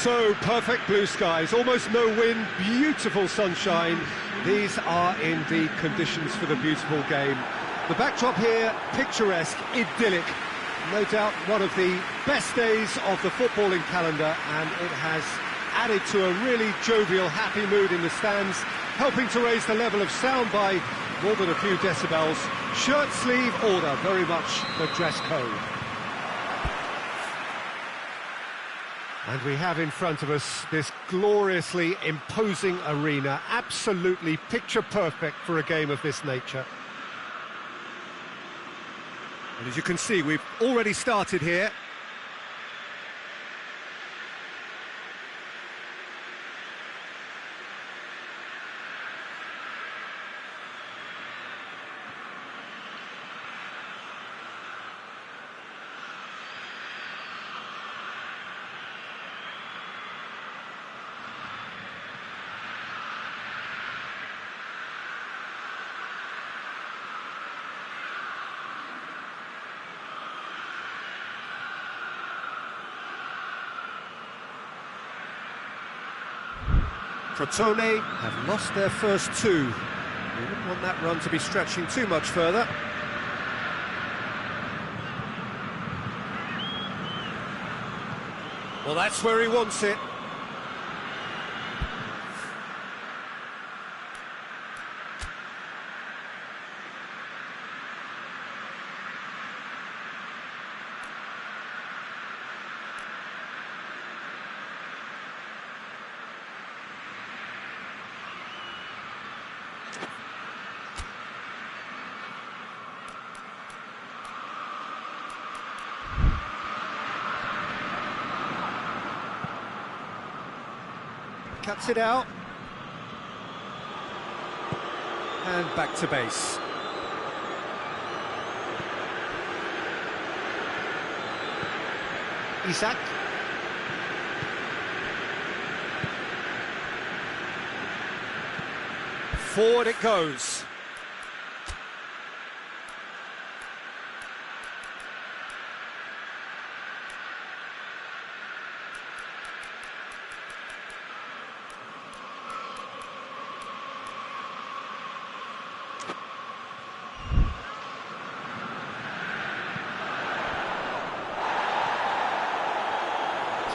So perfect blue skies, almost no wind, beautiful sunshine. These are indeed conditions for the beautiful game. The backdrop here, picturesque, idyllic. No doubt one of the best days of the footballing calendar, and it has added to a really jovial, happy mood in the stands, helping to raise the level of sound by more than a few decibels. Shirt sleeve order, very much the dress code. And we have in front of us this gloriously imposing arena, absolutely picture perfect for a game of this nature. And as you can see, we've already started here. Crotone have lost their first two. We wouldn't want that run to be stretching too much further. Well, that's where he wants it. Cuts it out. And back to base. Isak. Forward it goes.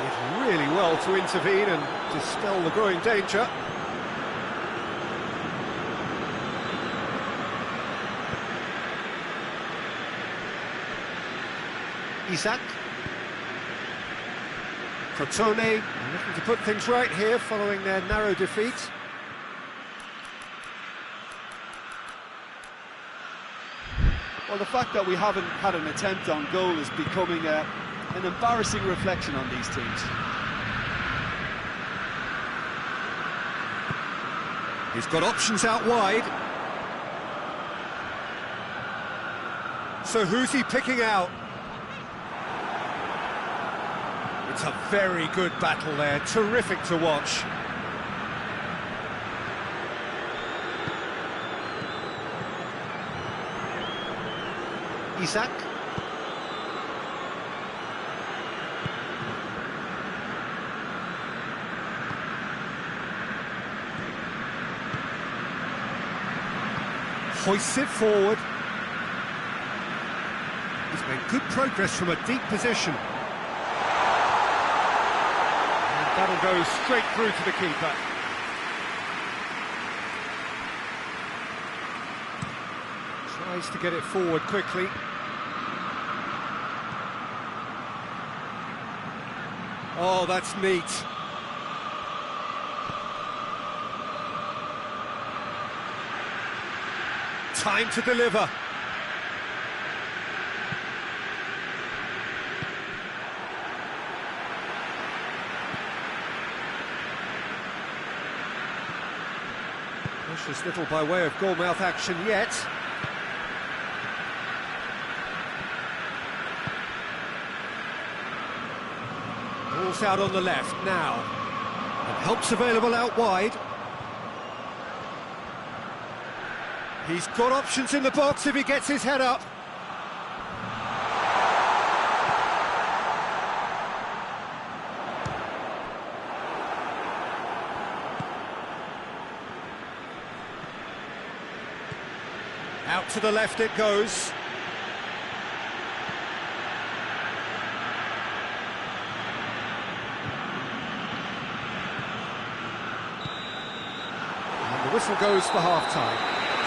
Did really well to intervene and dispel the growing danger. Isak. Crotone looking to put things right here following their narrow defeat. Well, the fact that we haven't had an attempt on goal is becoming an embarrassing reflection on these teams. He's got options out wide. So who's he picking out? It's a very good battle there, terrific to watch. Isak. Hoists it forward. He's made good progress from a deep position. And that'll go straight through to the keeper. Tries to get it forward quickly. Oh, that's neat. Time to deliver. Precious little by way of goalmouth action yet. Ball's out on the left now. And help's available out wide. He's got options in the box if he gets his head up. to the left it goes. And the whistle goes for half-time.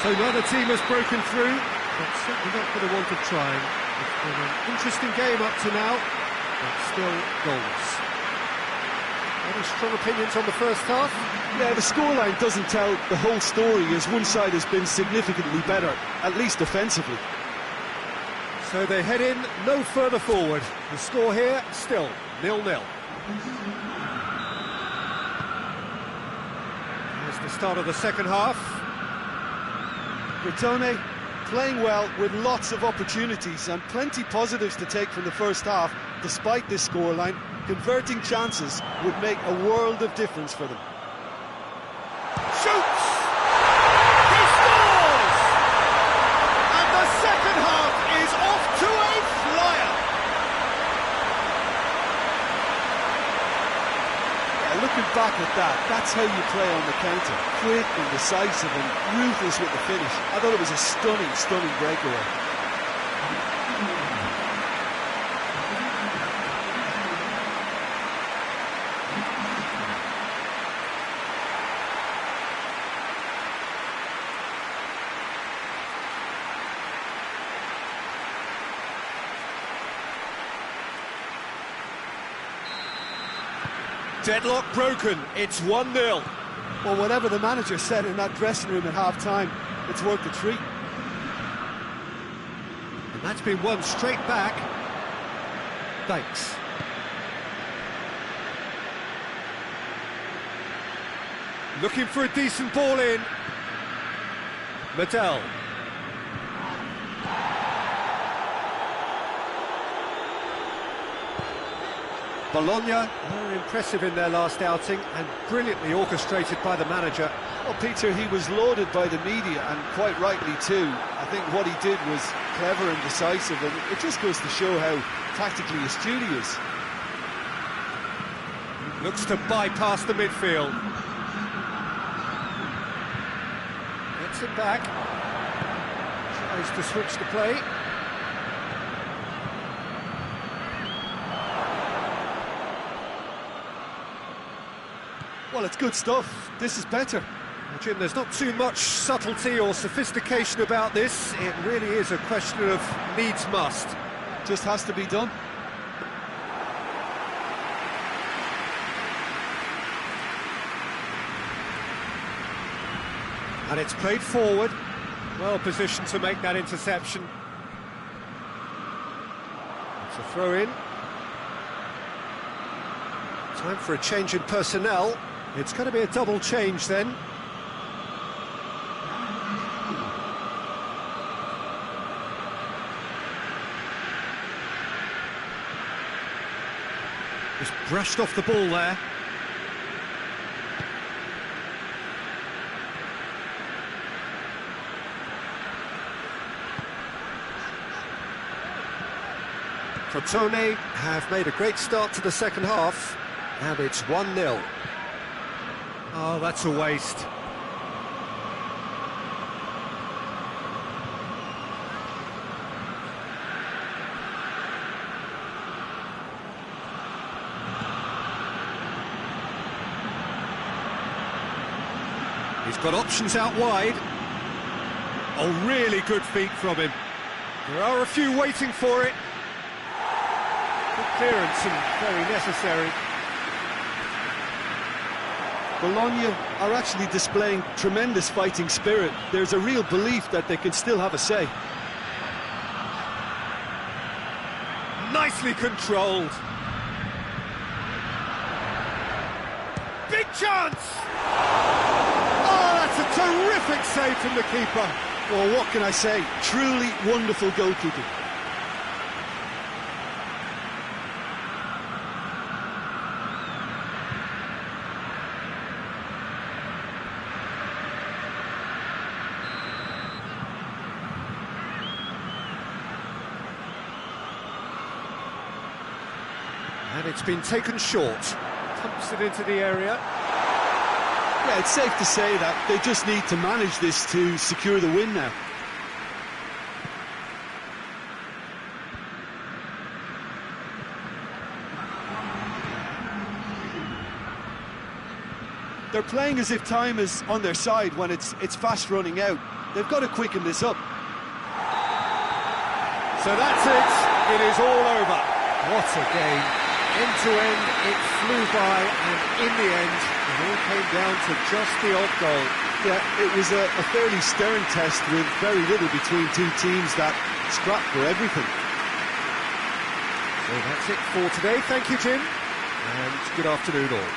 So neither team has broken through, but certainly not for the want of trying. It's been an interesting game up to now, but still goals. Any strong opinions on the first half? Yeah, the scoreline doesn't tell the whole story, as one side has been significantly better, at least defensively. So they head in no further forward. The score here, still 0-0. Here's the start of the second half. Bertone playing well with lots of opportunities and plenty positives to take from the first half, despite this scoreline. Converting chances would make a world of difference for them. Shoots! He scores! And the second half is off to a flyer! Yeah, looking back at that, that's how you play on the counter. Quick and decisive and ruthless with the finish. I thought it was a stunning, stunning breakaway. Deadlock broken, it's 1-0. Well, whatever the manager said in that dressing room at half-time, it's worth the treat. And that's been won straight back. Thanks. Looking for a decent ball in. Medel. Bologna, very impressive in their last outing and brilliantly orchestrated by the manager. Well, Peter, he was lauded by the media, and quite rightly too. I think what he did was clever and decisive, and it just goes to show how tactically astute he is. Looks to bypass the midfield. Gets it back. Tries to switch the play. Well, it's good stuff. This is better. Well, Jim, there's not too much subtlety or sophistication about this. It really is a question of needs must. Just has to be done. And it's played forward. Well positioned to make that interception. It's a throw in. Time for a change in personnel. It's going to be a double change then. Just brushed off the ball there. Crotone have made a great start to the second half, and it's 1-0. Oh, that's a waste. He's got options out wide. Oh, really good feet from him. There are a few waiting for it. Good clearance and very necessary. Bologna are actually displaying tremendous fighting spirit. There's a real belief that they can still have a say. Nicely controlled. Big chance! Oh, that's a terrific save from the keeper. Well, what can I say? Truly wonderful goalkeeping. And it's been taken short. Pumps it into the area. Yeah, it's safe to say that they just need to manage this to secure the win now. They're playing as if time is on their side when it's fast running out. They've got to quicken this up. So that's it. It is all over. What a game. End to end, it flew by, and in the end, it all came down to just the odd goal. Yeah, it was a fairly stern test with very little between two teams that scrapped for everything. So that's it for today. Thank you, Jim, and good afternoon all.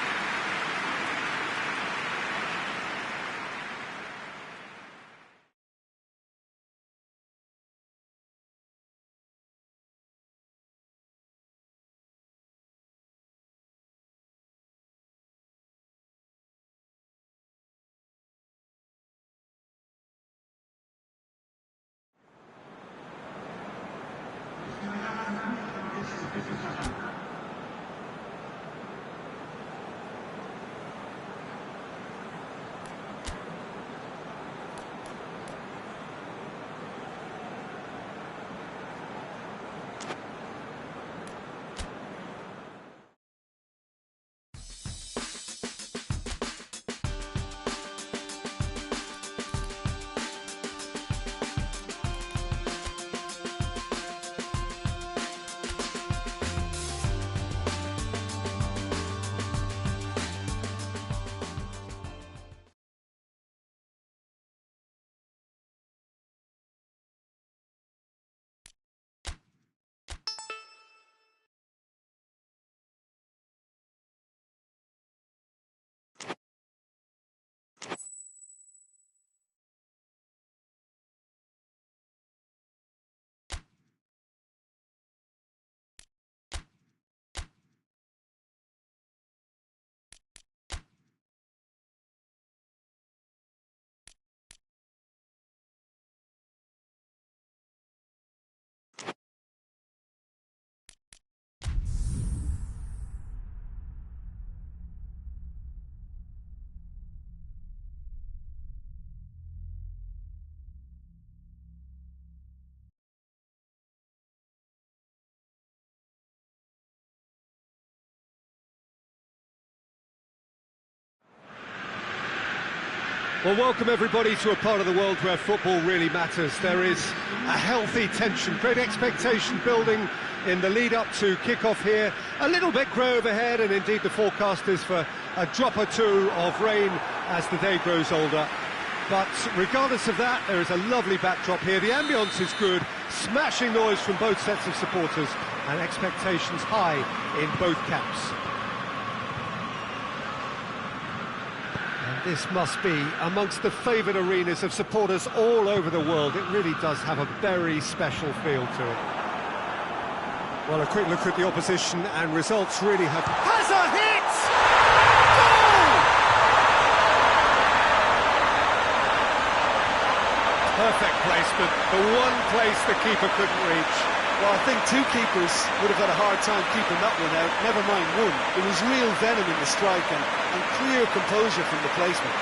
Well, welcome everybody to a part of the world where football really matters. There is a healthy tension, great expectation building in the lead-up to kick-off here. A little bit grey overhead, and indeed the forecast is for a drop or two of rain as the day grows older. But regardless of that, there is a lovely backdrop here. The ambience is good, smashing noise from both sets of supporters, and expectations high in both camps. This must be amongst the favoured arenas of supporters all over the world. It really does have a very special feel to it. Well, a quick look at the opposition, and results really have... Has a hit! Goal! Perfect placement, the one place the keeper couldn't reach. Well, I think two keepers would have had a hard time keeping that one out, never mind one. It was real venom in the strike and clear composure from the placement.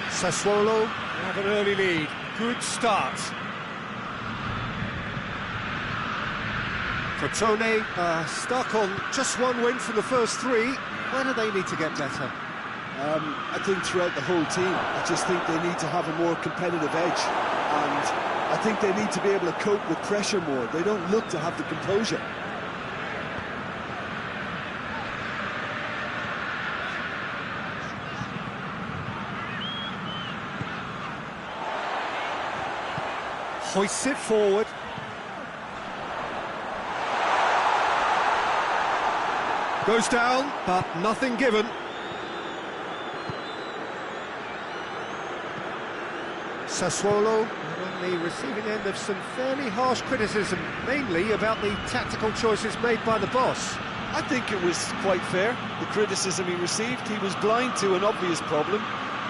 Sassuolo have an early lead. Good start. Crotone stuck on just one win from the first three. Where do they need to get better? I think throughout the whole team. I just think they need to have a more competitive edge. And I think they need to be able to cope with pressure more. They don't look to have the composure. Hoists it forward. Goes down, but nothing given. Sassuolo on the receiving end of some fairly harsh criticism, mainly about the tactical choices made by the boss. I think it was quite fair, the criticism he received. He was blind to an obvious problem,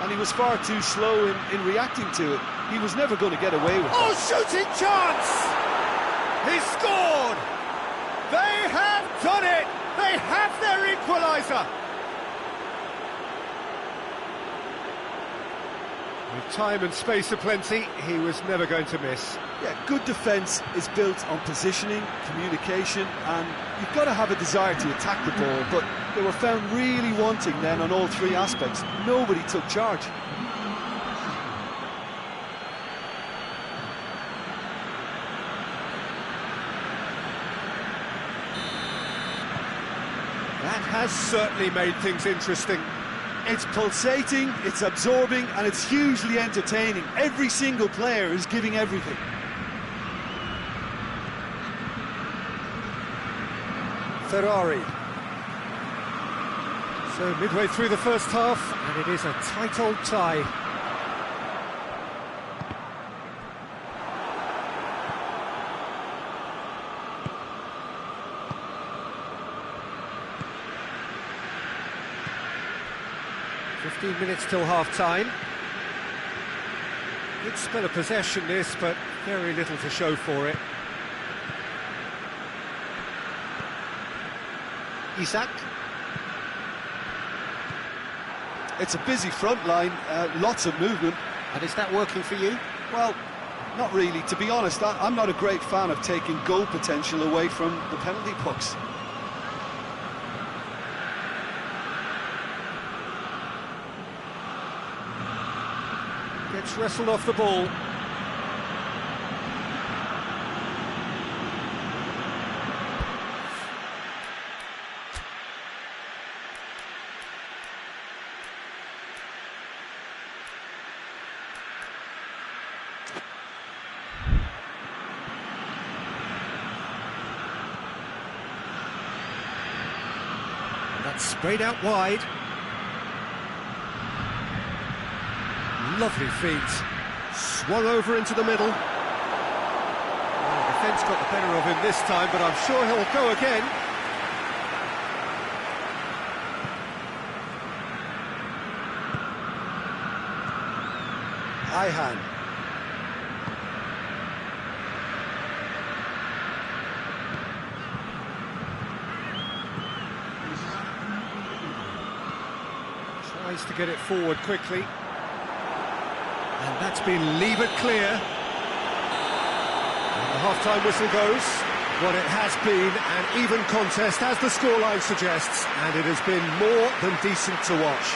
and he was far too slow in reacting to it. He was never going to get away with it. Oh, shooting chance! He scored! They have done it! They they have their equaliser! With time and space aplenty, he was never going to miss. Yeah, good defence is built on positioning, communication, and you've got to have a desire to attack the ball, but they were found really wanting then on all three aspects. Nobody took charge. That has certainly made things interesting. It's pulsating, it's absorbing, and it's hugely entertaining. Every single player is giving everything. Ferrari. So midway through the first half, and it is a tight old tie. Minutes till half-time. Good spell of possession this, but very little to show for it. Isak. It's a busy front line, lots of movement. And is that working for you? Well, not really. To be honest, I'm not a great fan of taking goal potential away from the penalty box. Gets wrestled off the ball. That's sprayed out wide. Lovely feet. Swung over into the middle. Well, the defence got the better of him this time, but I'm sure he'll go again. Ihan. Tries to get it forward quickly. And that's been levered clear. And the half-time whistle goes. What it has been an even contest, as the scoreline suggests, and it has been more than decent to watch.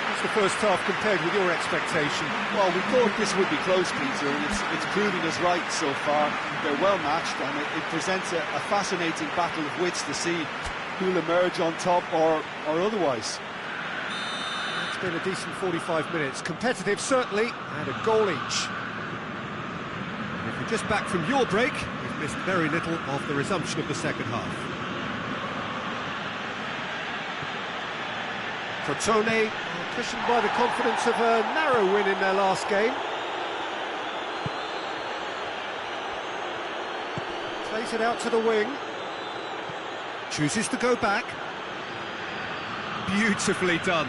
That's the first half compared with your expectation. Well, we thought this would be close, Peter, and it's proving us right so far. They're well matched, and it presents a fascinating battle of wits to see who'll emerge on top or otherwise. It's been a decent 45 minutes, competitive certainly, and a goal each. And if you're just back from your break, you've missed very little of the resumption of the second half. Crotone, cushioned by the confidence of a narrow win in their last game. Plays it out to the wing. Chooses to go back. Beautifully done.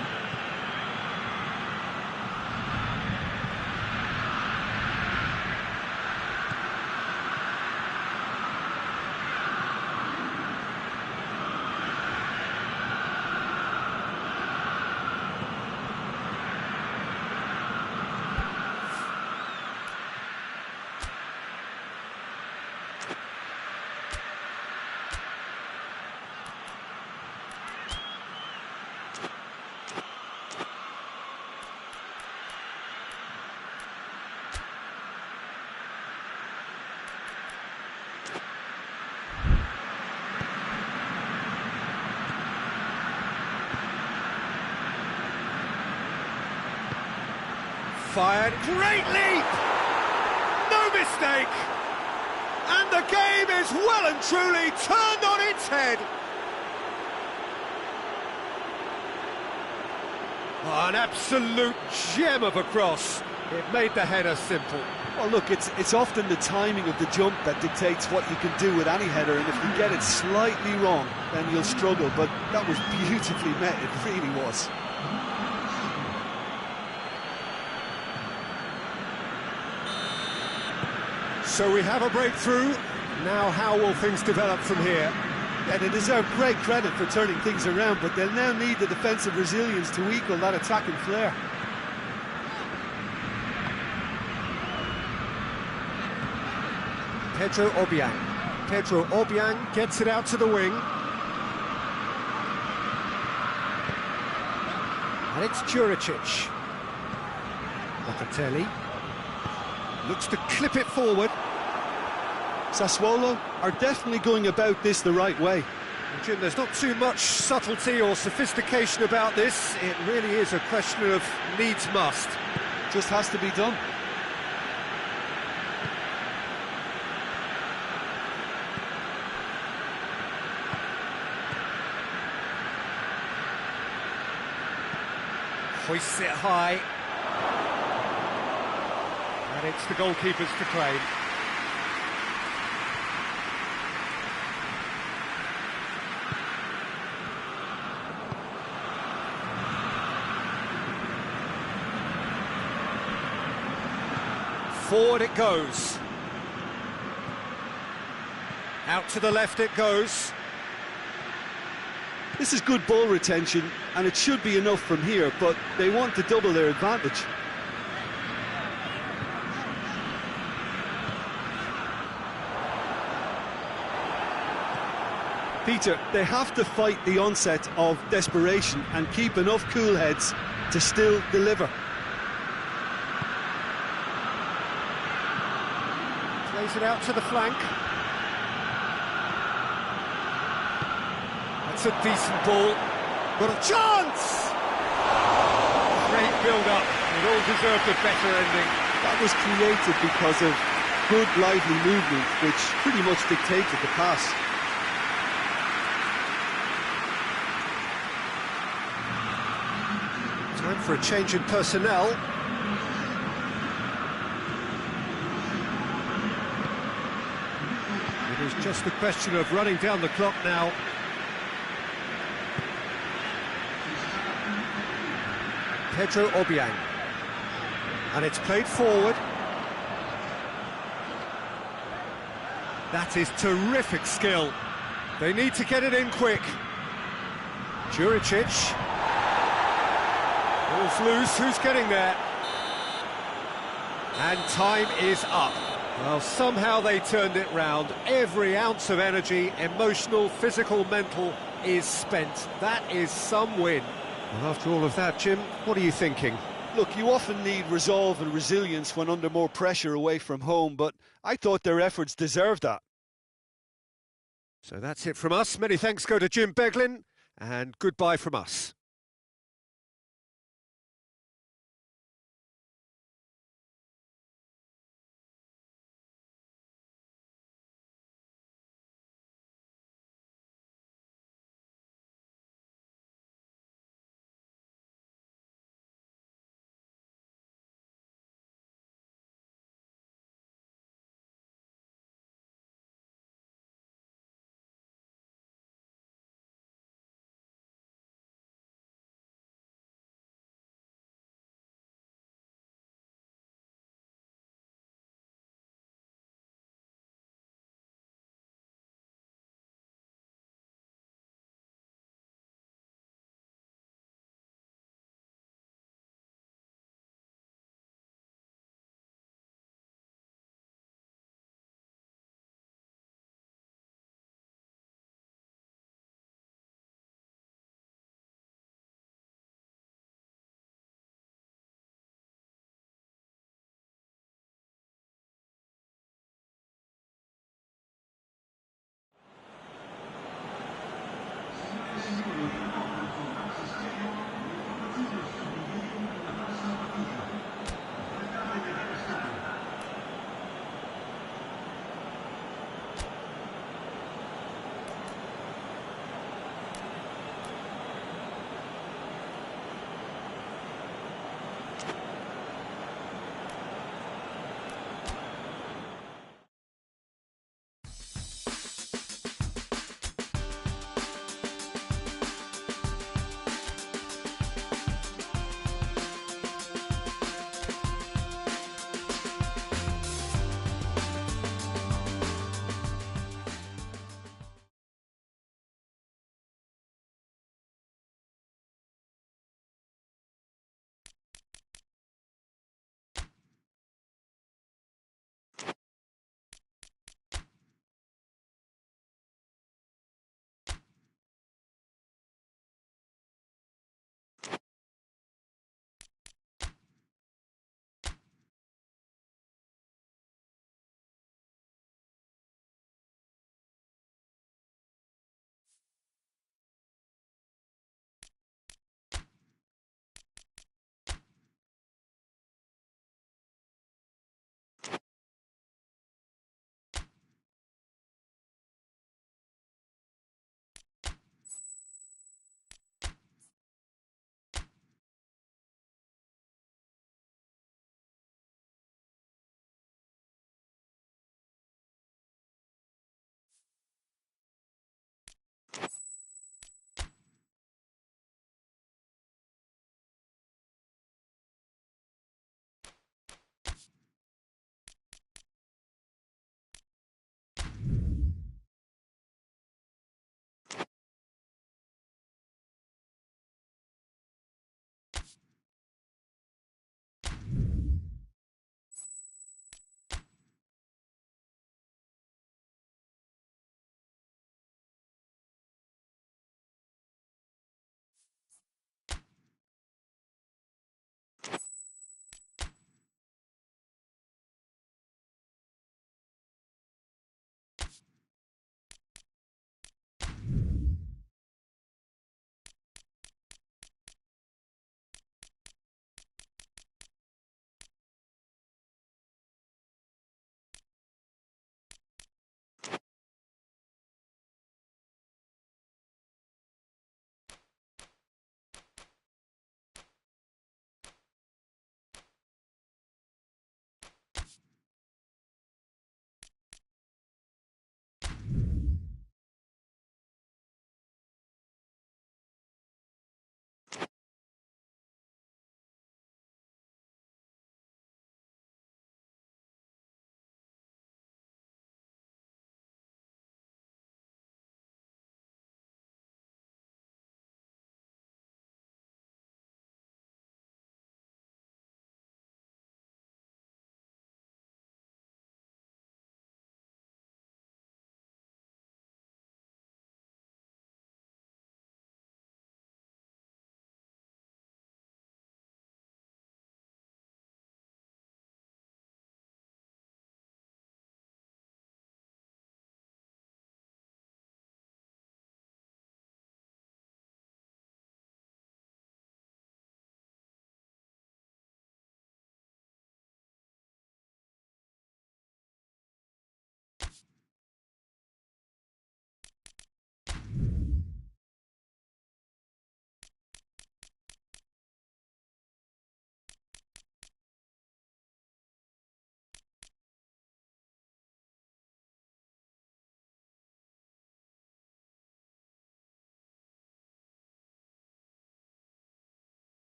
Fired, great leap! No mistake! And the game is well and truly turned on its head. Oh, an absolute gem of a cross. It made the header simple. Well, look, it's often the timing of the jump that dictates what you can do with any header, and if you get it slightly wrong, then you'll struggle, but that was beautifully met, it really was. So we have a breakthrough. Now how will things develop from here? Yeah, they deserve great credit for turning things around, but they'll now need the defensive resilience to equal that attacking flair. Pedro Obiang. Pedro Obiang gets it out to the wing. And it's Juricic. Locatelli looks to clip it forward. Sassuolo are definitely going about this the right way. Jim, there's not too much subtlety or sophistication about this. It really is a question of needs must. Just has to be done. Hoists it high. And it's the goalkeepers to claim. Forward it goes. Out to the left it goes. This is good ball retention, and it should be enough from here, but they want to double their advantage. Peter, they have to fight the onset of desperation and keep enough cool heads to still deliver. Plays it out to the flank. That's a decent ball. Got a chance! Great build-up. It all deserved a better ending. That was created because of good, lively movement, which pretty much dictated the pass. Time for a change in personnel. It is just a question of running down the clock now. Pedro Obiang. And it's played forward. That is terrific skill. They need to get it in quick. Juricic. Ball's loose, who's getting there? And time is up. Well, somehow they turned it round. Every ounce of energy, emotional, physical, mental, is spent. That is some win. Well, after all of that, Jim, what are you thinking? Look, you often need resolve and resilience when under more pressure away from home, but I thought their efforts deserved that. So that's it from us. Many thanks go to Jim Beglin, and goodbye from us.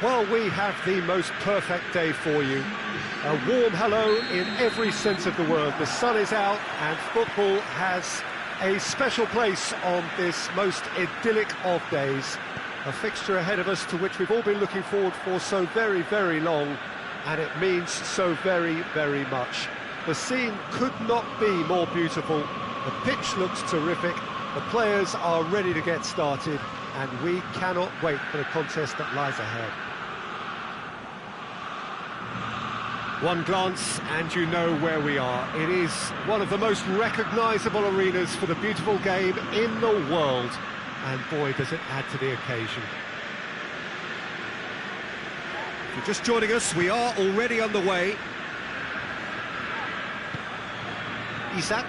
Well, we have the most perfect day for you. A warm hello in every sense of the word. The sun is out and football has a special place on this most idyllic of days. A fixture ahead of us to which we've all been looking forward for so very, very long, and it means so very, very much. The scene could not be more beautiful. The pitch looks terrific. The players are ready to get started, and we cannot wait for the contest that lies ahead. One glance and you know where we are. It is one of the most recognisable arenas for the beautiful game in the world. And boy, does it add to the occasion. If you're just joining us, we are already on the way. Isak.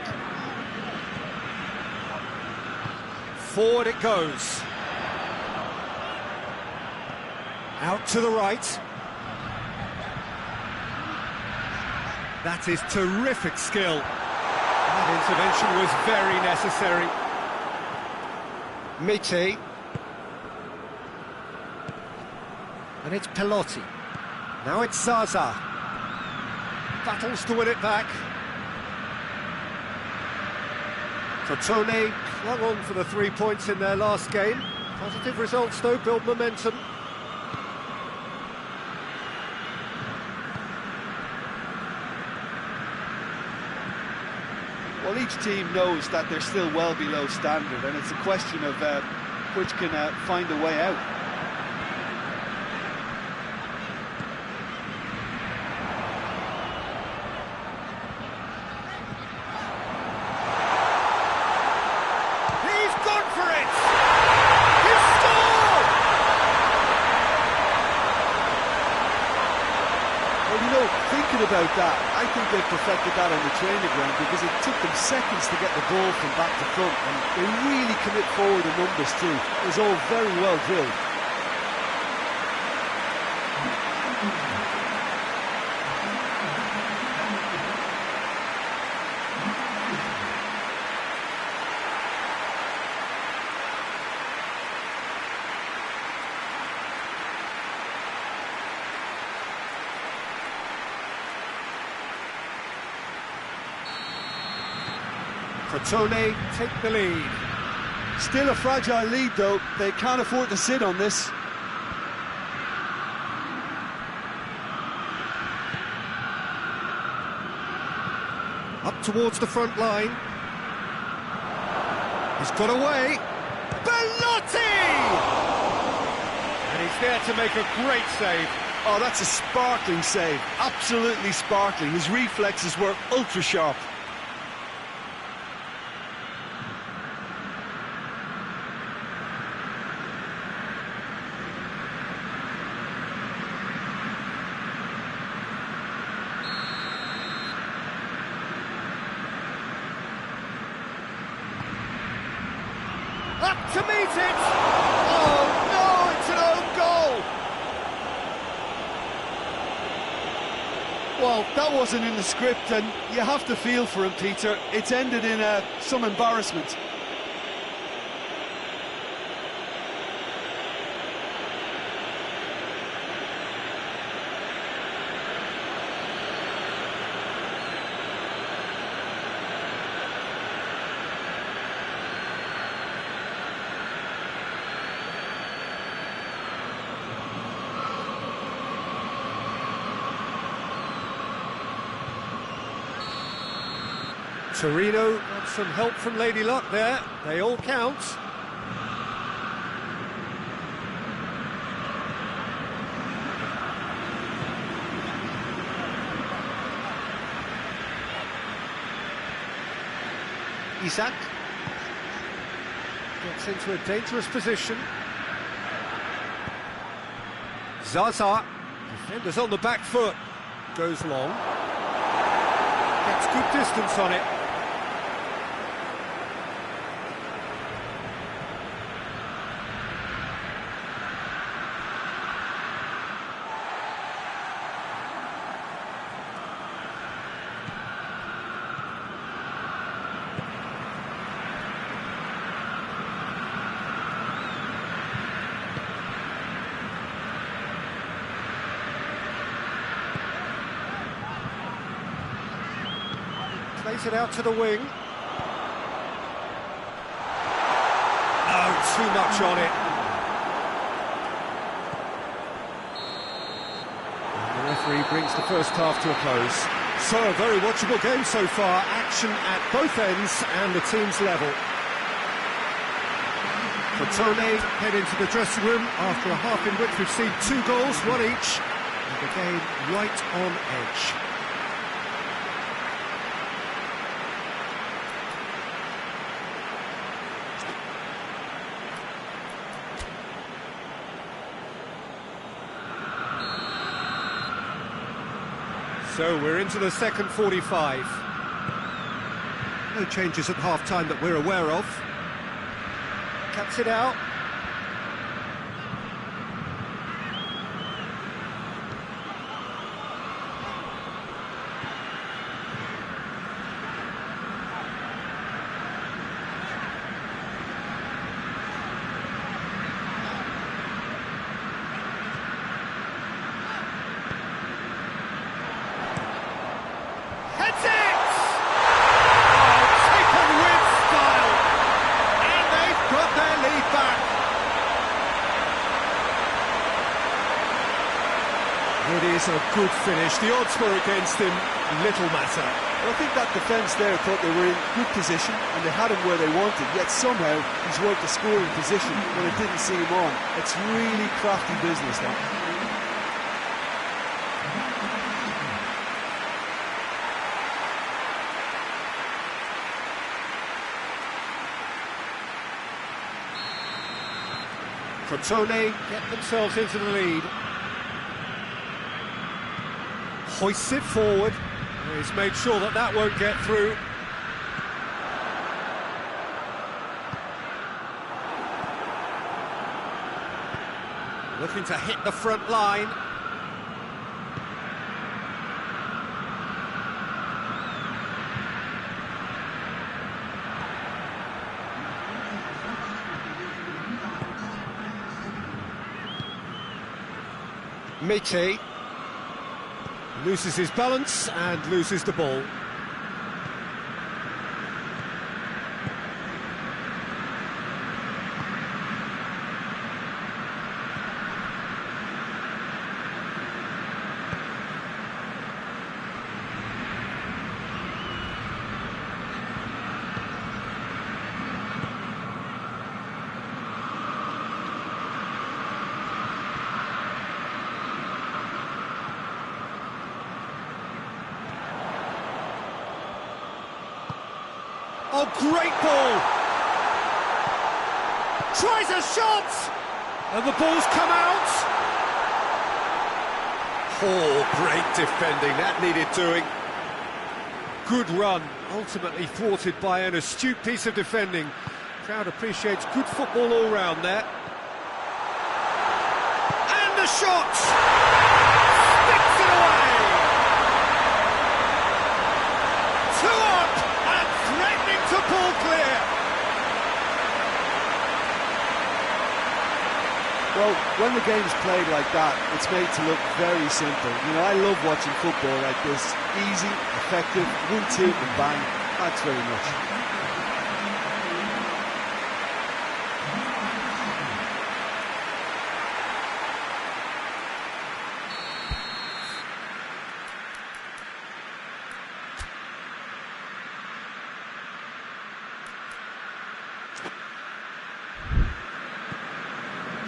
Forward it goes. Out to the right. That is terrific skill. That intervention was very necessary. Miti. And it's Pelotti. Now it's Zaza. Battles to win it back. Crotone clung on for the 3 points in their last game. Positive results though, build momentum. Well, each team knows that they're still well below standard, and it's a question of which can find a way out. He's gone for it! He's scored! Well, you know, thinking about that, I think they've perfected that on the training ground, because it took them seconds to get the ball from back to front, and they really commit forward in numbers too. It was all very well drilled. Crotone take the lead. Still a fragile lead though, they can't afford to sit on this. Up towards the front line. He's got away. Belotti! And he's there to make a great save. Oh, that's a sparkling save, absolutely sparkling. His reflexes were ultra sharp. Up to meet it! Oh no, it's an own goal! Well, that wasn't in the script, and you have to feel for him, Peter. It's ended in some embarrassment. Torino got some help from Lady Luck there. They all count. Isak gets into a dangerous position. Zaza, defenders on the back foot, goes long. Gets good distance on it. Plays it out to the wing. No, too much on it. And the referee brings the first half to a close. So, a very watchable game so far. Action at both ends and the team's level. Tony head into the dressing room after a half in which we've seen 2 goals, 1 each, and the game right on edge. So we're into the second 45. No changes at half-time that we're aware of. Cuts it out. Heads it! It is a good finish. The odds were against him, little matter. Well, I think that defence there thought they were in good position and they had him where they wanted, yet somehow he's worked a scoring position when it didn't see him on. It's really crafty business, that. Crotone get themselves into the lead. Hoists it forward. He's made sure that that won't get through. Looking to hit the front line. Mite loses his balance and loses the ball. Oh, great ball! Tries a shot! And the ball's come out! Oh, great defending, that needed doing. Good run, ultimately thwarted by an astute piece of defending. Crowd appreciates good football all round there. And the shot! Sticks it away! 2 up! Threatening to pull clear. Well, when the game's played like that, it's made to look very simple. You know, I love watching football like this. Easy, effective, 1-2 and bang. Thanks very much.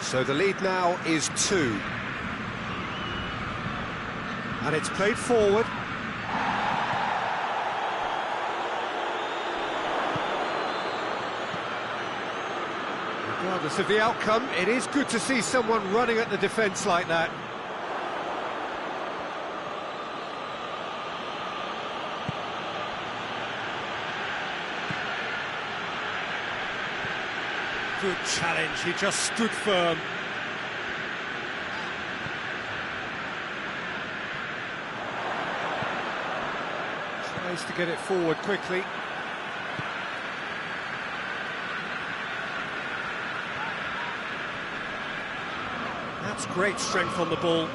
So the lead now is 2. And it's played forward. Regardless of the outcome, it is good to see someone running at the defence like that. Good challenge, he just stood firm. Tries to get it forward quickly. That's great strength on the ball.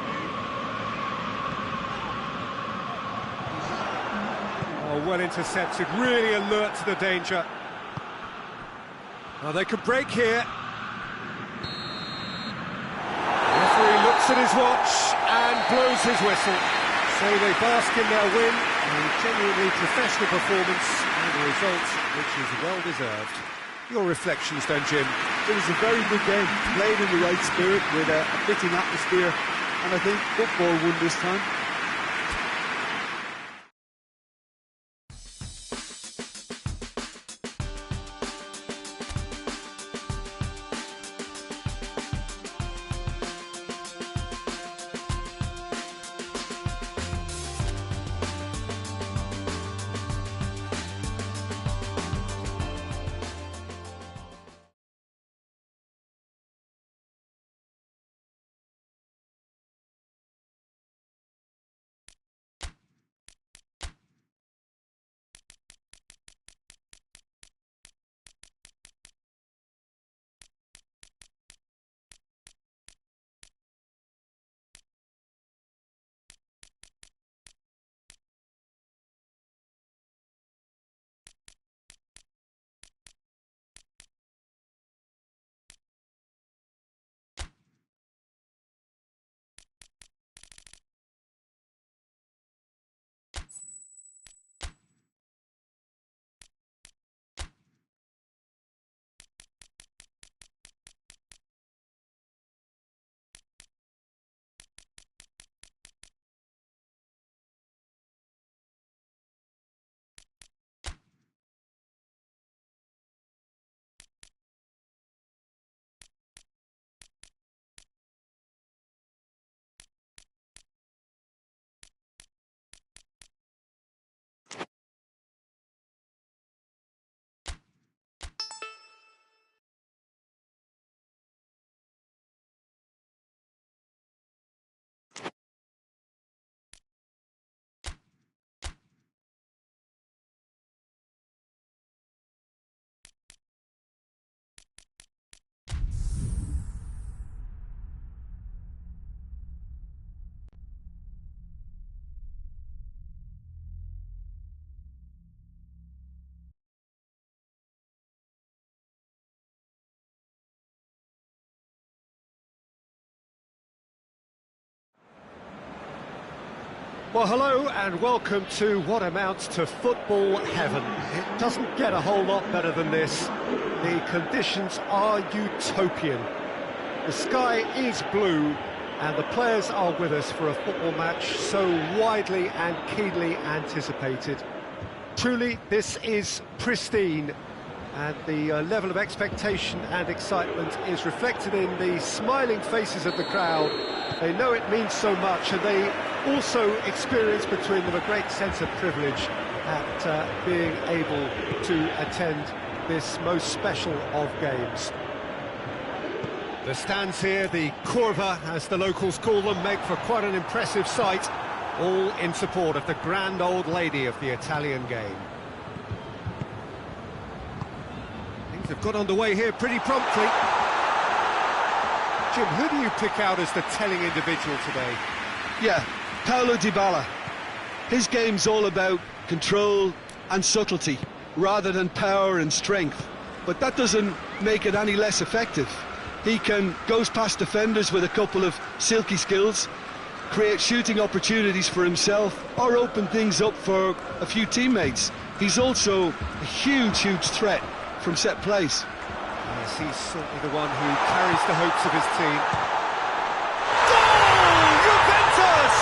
Oh, well intercepted, really alert to the danger. Oh, they could break here. The referee looks at his watch and blows his whistle. So they bask in their win, a genuinely professional performance, and a result which is well deserved. Your reflections then, Jim? It was a very good game, played in the right spirit with a fitting atmosphere, and I think football won this time. Well, hello and welcome to what amounts to football heaven. It doesn't get a whole lot better than this. The conditions are utopian. The sky is blue and the players are with us for a football match so widely and keenly anticipated. Truly, this is pristine, and the level of expectation and excitement is reflected in the smiling faces of the crowd. They know it means so much, and they also experience between them a great sense of privilege at being able to attend this most special of games. The stands here, the curva, as the locals call them, make for quite an impressive sight, all in support of the grand old lady of the Italian game. Things have got underway here pretty promptly. Jim, who do you pick out as the telling individual today? Yeah, Paulo Dybala. His game's all about control and subtlety, rather than power and strength. But that doesn't make it any less effective. He goes past defenders with a couple of silky skills, create shooting opportunities for himself, or open things up for a few teammates. He's also a huge threat from set plays. Yes, he's certainly the one who carries the hopes of his team. Goal! Juventus!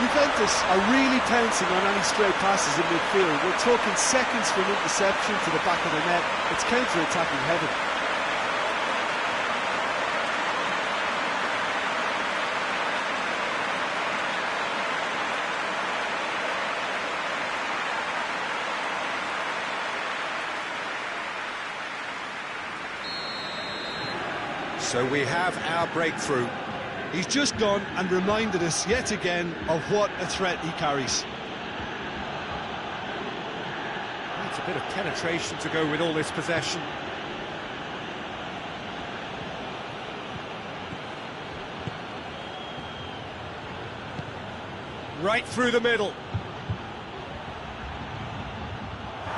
Juventus are really pouncing on any stray passes in midfield. We're talking seconds from interception to the back of the net. It's counter-attacking heaven. So we have our breakthrough. He's just gone and reminded us yet again of what a threat he carries. It's a bit of penetration to go with all this possession. right through the middle.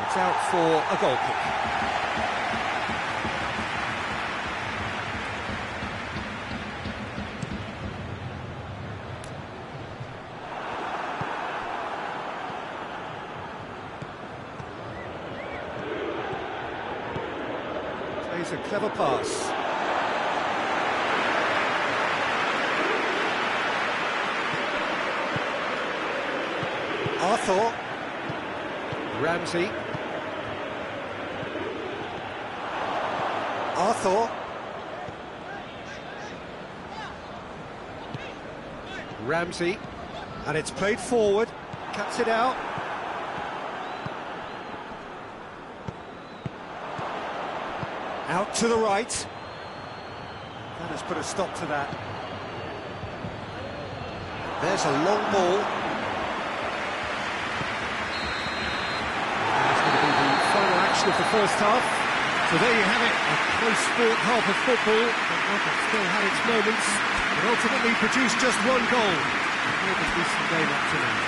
It's out for a goal kick. Plays a clever pass. Arthur. Ramsey. Arthur. Ramsey. And it's played forward. Cuts it out. Out to the right. That has put a stop to that. There's a long ball. Of the first half. So there you have it, a close-fought half of football, but one that still had its moments, but ultimately produced just one goal. More than decent game up to now.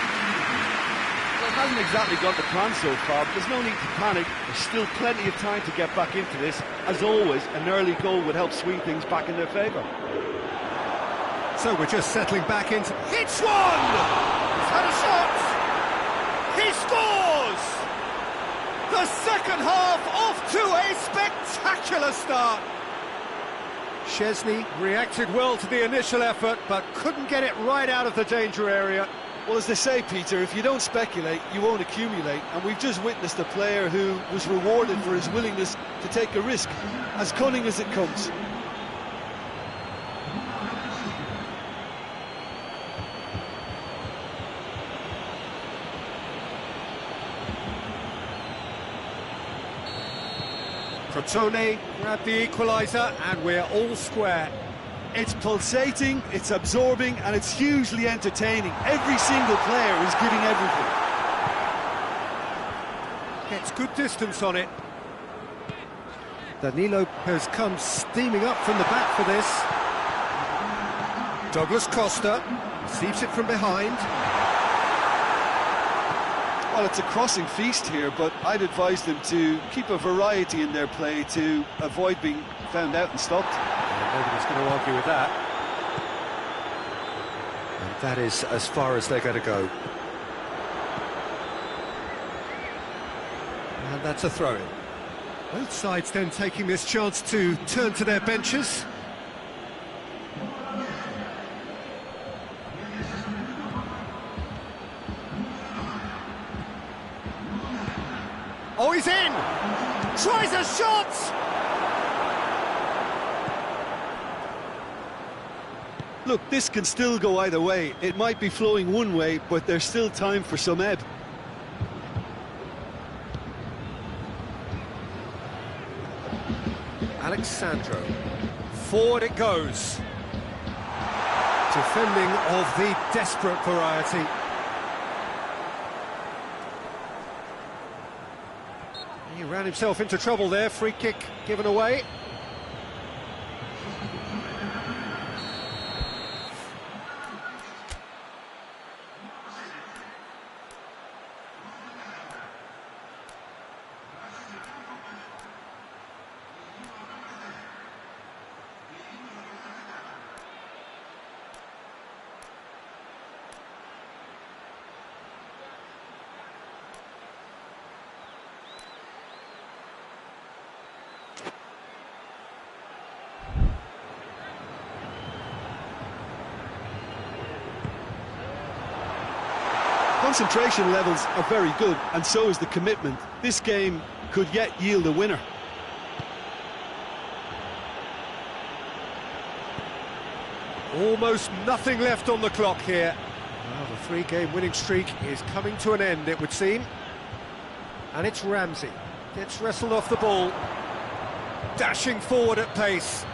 Well, it hasn't exactly got the plan so far, but there's no need to panic. There's still plenty of time to get back into this. As always, an early goal would help swing things back in their favour. So we're just settling back into... Hits one! He's had a shot! He scores! The second half off to a spectacular start. Chesney reacted well to the initial effort, but couldn't get it right out of the danger area. Well, as they say, Peter, if you don't speculate, you won't accumulate. And we've just witnessed a player who was rewarded for his willingness to take a risk, as cunning as it comes. Crotone grabbed the equaliser, and we're all square. It's pulsating, it's absorbing, and it's hugely entertaining. Every single player is giving everything. Gets good distance on it. Danilo has come steaming up from the back for this. Douglas Costa receives it from behind. Well, it's a crossing feast here, but I'd advise them to keep a variety in their play to avoid being found out and stopped. Nobody's going to argue with that. And that is as far as they're going to go. And that's a throw-in. Both sides then taking this chance to turn to their benches. Oh, he's in! Tries a shot! Look, this can still go either way. It might be flowing one way, but there's still time for some ebb. Alexandro. Forward it goes. Defending of the desperate variety. He ran himself into trouble there, free kick given away. Concentration levels are very good, and so is the commitment. This game could yet yield a winner. Almost nothing left on the clock here. Well, the three-game winning streak is coming to an end, it would seem. And it's Ramsey. Gets wrestled off the ball. Dashing forward at pace.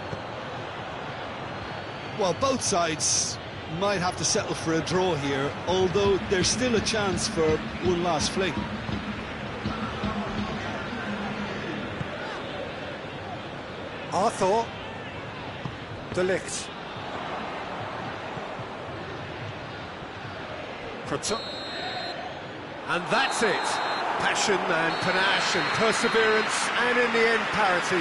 Well, both sides might have to settle for a draw here, although there's still a chance for one last fling. Arthur. De Ligt. And that's it. Passion and panache and perseverance, and in the end, parity.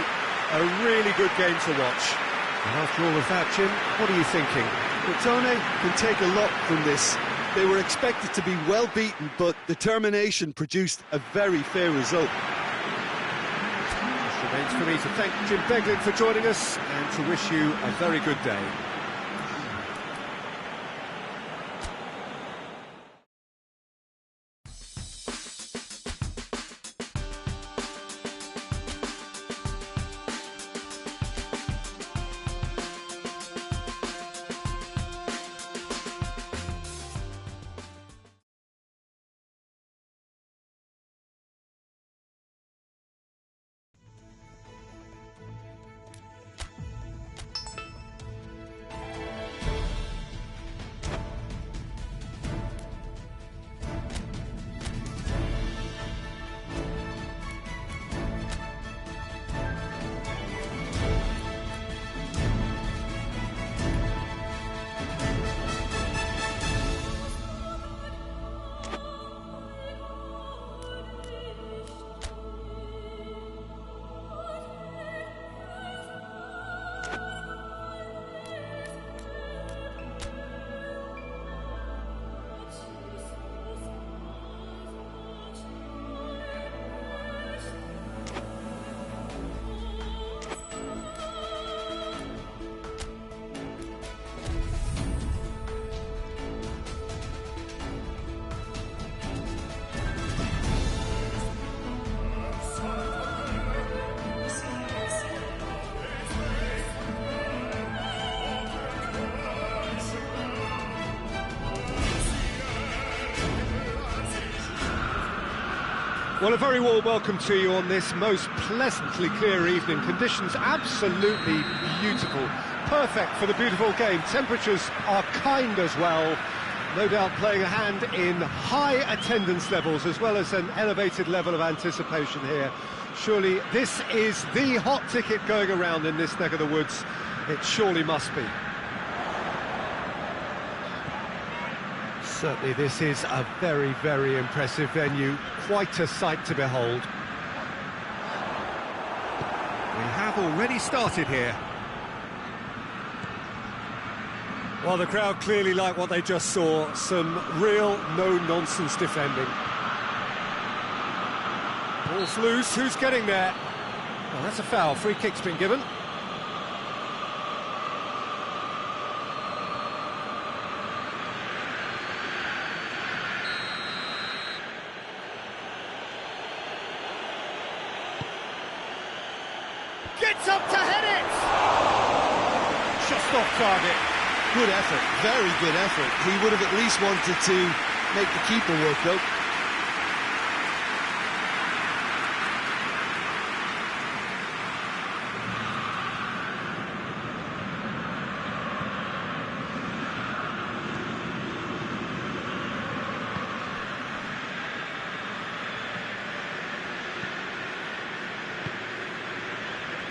A really good game to watch. And after all of that, Jim, what are you thinking? Crotone can take a lot from this. They were expected to be well beaten, but determination produced a very fair result. It remains for me to thank Jim Beglin for joining us and to wish you a very good day. Well, a very warm welcome to you on this most pleasantly clear evening. Conditions absolutely beautiful. Perfect for the beautiful game. Temperatures are kind as well. No doubt playing a hand in high attendance levels as well as an elevated level of anticipation here. Surely this is the hot ticket going around in this neck of the woods. It surely must be. Certainly this is a very, very impressive venue. Quite a sight to behold. We have already started here. Well, the crowd clearly like what they just saw. Some real no-nonsense defending. Ball's loose, who's getting there? Well, that's a foul. Free kick's been given. Gets up to head it! Just off target. Good effort, very good effort. He would have at least wanted to make the keeper work though.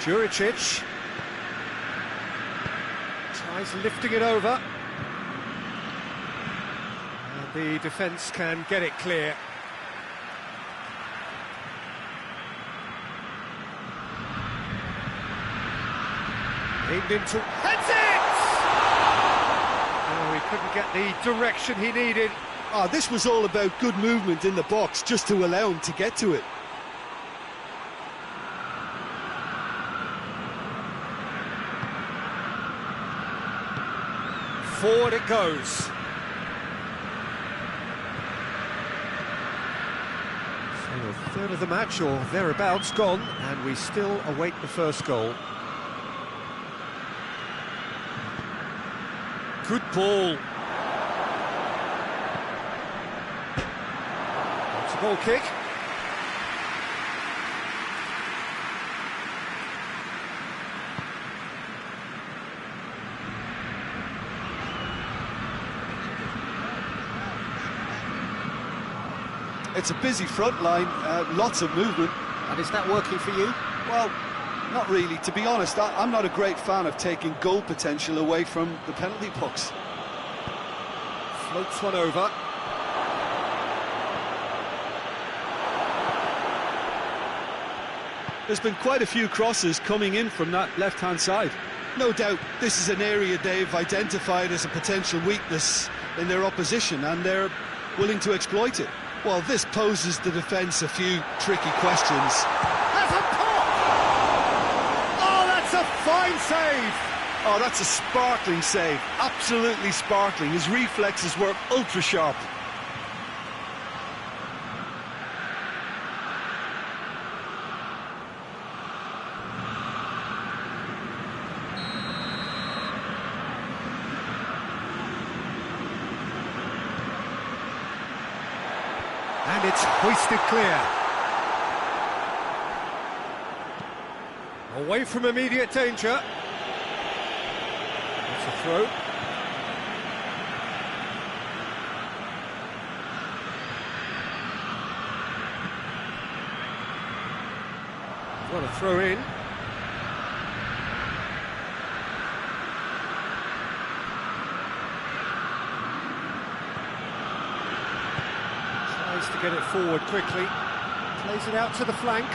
Juricic tries lifting it over, and the defence can get it clear. Aimed into, heads it! Oh, he couldn't get the direction he needed. Oh, this was all about good movement in the box just to allow him to get to it. Forward it goes. So a third of the match, or thereabouts, gone, and we still await the first goal. Good ball. That's a ball kick. It's a busy front line, lots of movement. And is that working for you? Well, not really. To be honest, I'm not a great fan of taking goal potential away from the penalty box. Floats one over. There's been quite a few crosses coming in from that left-hand side. No doubt this is an area they've identified as a potential weakness in their opposition, and they're willing to exploit it. Well, this poses the defence a few tricky questions. That's a pop! Oh, that's a fine save! Oh, that's a sparkling save. Absolutely sparkling. His reflexes were ultra-sharp. And it's hoisted clear. Away from immediate danger. It's a throw. What a throw in. To get it forward quickly, plays it out to the flank,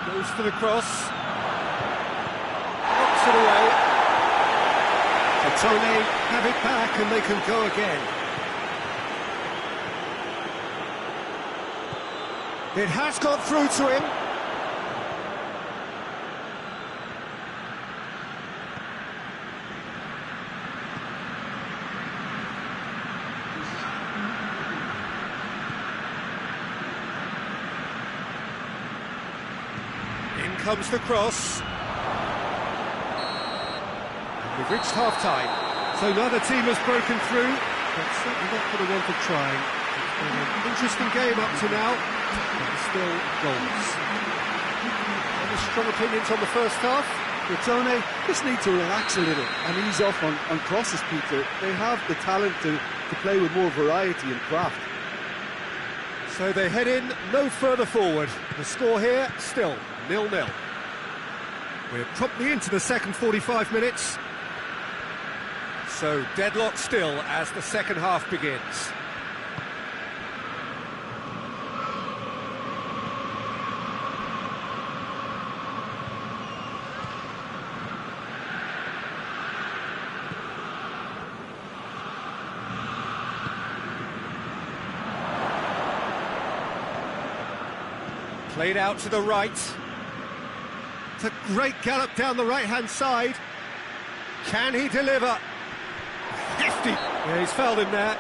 goes for the cross, knocks it away. Tony have it back and they can go again. It has got through to him. Comes the cross. We've reached half-time, so neither team has broken through, but certainly not for the want of trying. It's been an interesting game up to now, but still goals. Any strong opinions on the first half? Tony just need to relax a little and ease off on crosses, Peter. They have the talent to play with more variety and craft. So they head in no further forward. The score here, still 0-0. We're promptly into the second 45 minutes. So deadlock still as the second half begins. Played out to the right. It's a great gallop down the right-hand side. Can he deliver? Hefty. Yeah, he's fouled him there.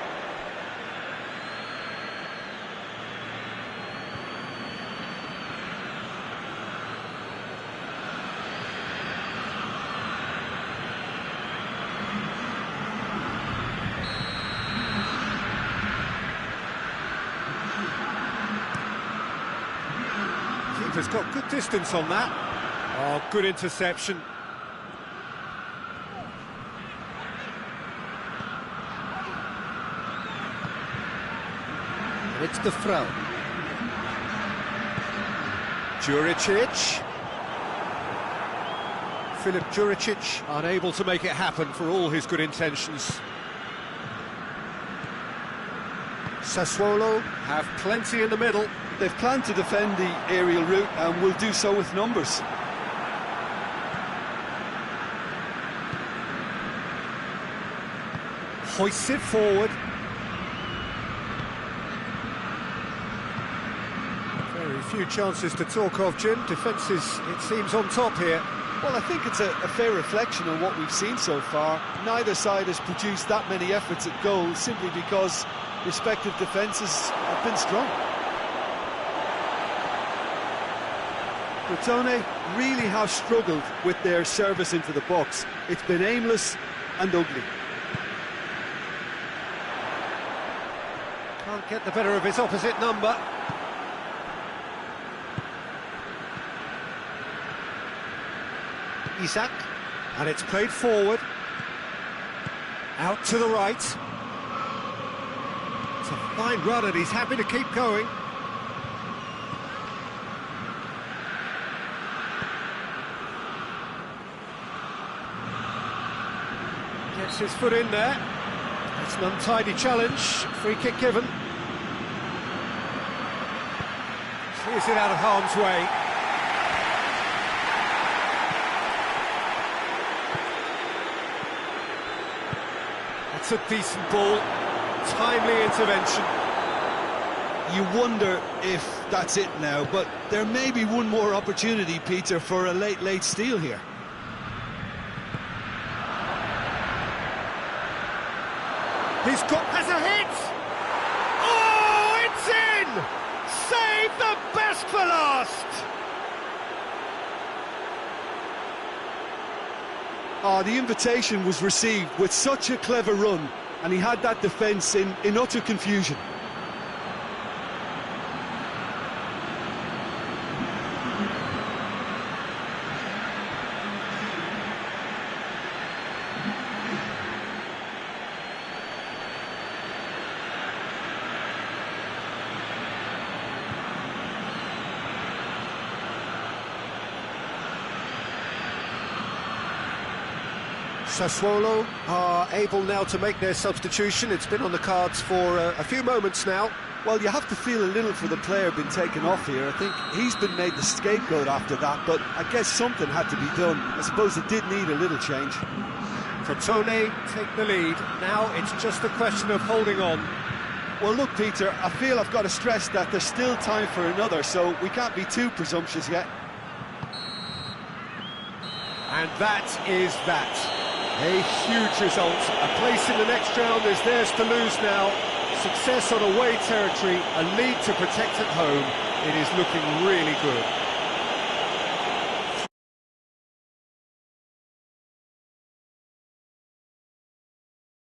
Keeper's got good distance on that. Oh, good interception. It's the throw. Juricic. Filip Juricic unable to make it happen for all his good intentions. Sassuolo have plenty in the middle. They've planned to defend the aerial route and will do so with numbers. Hoists it forward. Very few chances to talk of, Jim. Defence is, it seems, on top here. Well, I think it's a fair reflection on what we've seen so far. Neither side has produced that many efforts at goal simply because respective defences have been strong. Crotone really have struggled with their service into the box. It's been aimless and ugly. Can't get the better of his opposite number. Isak, and it's played forward. Out to the right. It's a fine run and he's happy to keep going. Gets his foot in there. It's an untidy challenge. Free kick given. Sees it out of harm's way. That's a decent ball. Timely intervention. You wonder if that's it now, but there may be one more opportunity, Peter, for a late steal here. Has a hit! Oh, it's in! Save the best for last! Oh, the invitation was received with such a clever run, and he had that defence in utter confusion. Sassuolo are able now to make their substitution. It's been on the cards for a few moments now. Well, you have to feel a little for the player being taken off here. I think he's been made the scapegoat after that, but I guess something had to be done. I suppose it did need a little change. Crotone take the lead. Now it's just a question of holding on. Well, look, Peter, I feel I've got to stress that there's still time for another, so we can't be too presumptuous yet. And that is that. A huge result. A place in the next round is theirs to lose now. Success on away territory, a lead to protect at home. It is looking really good.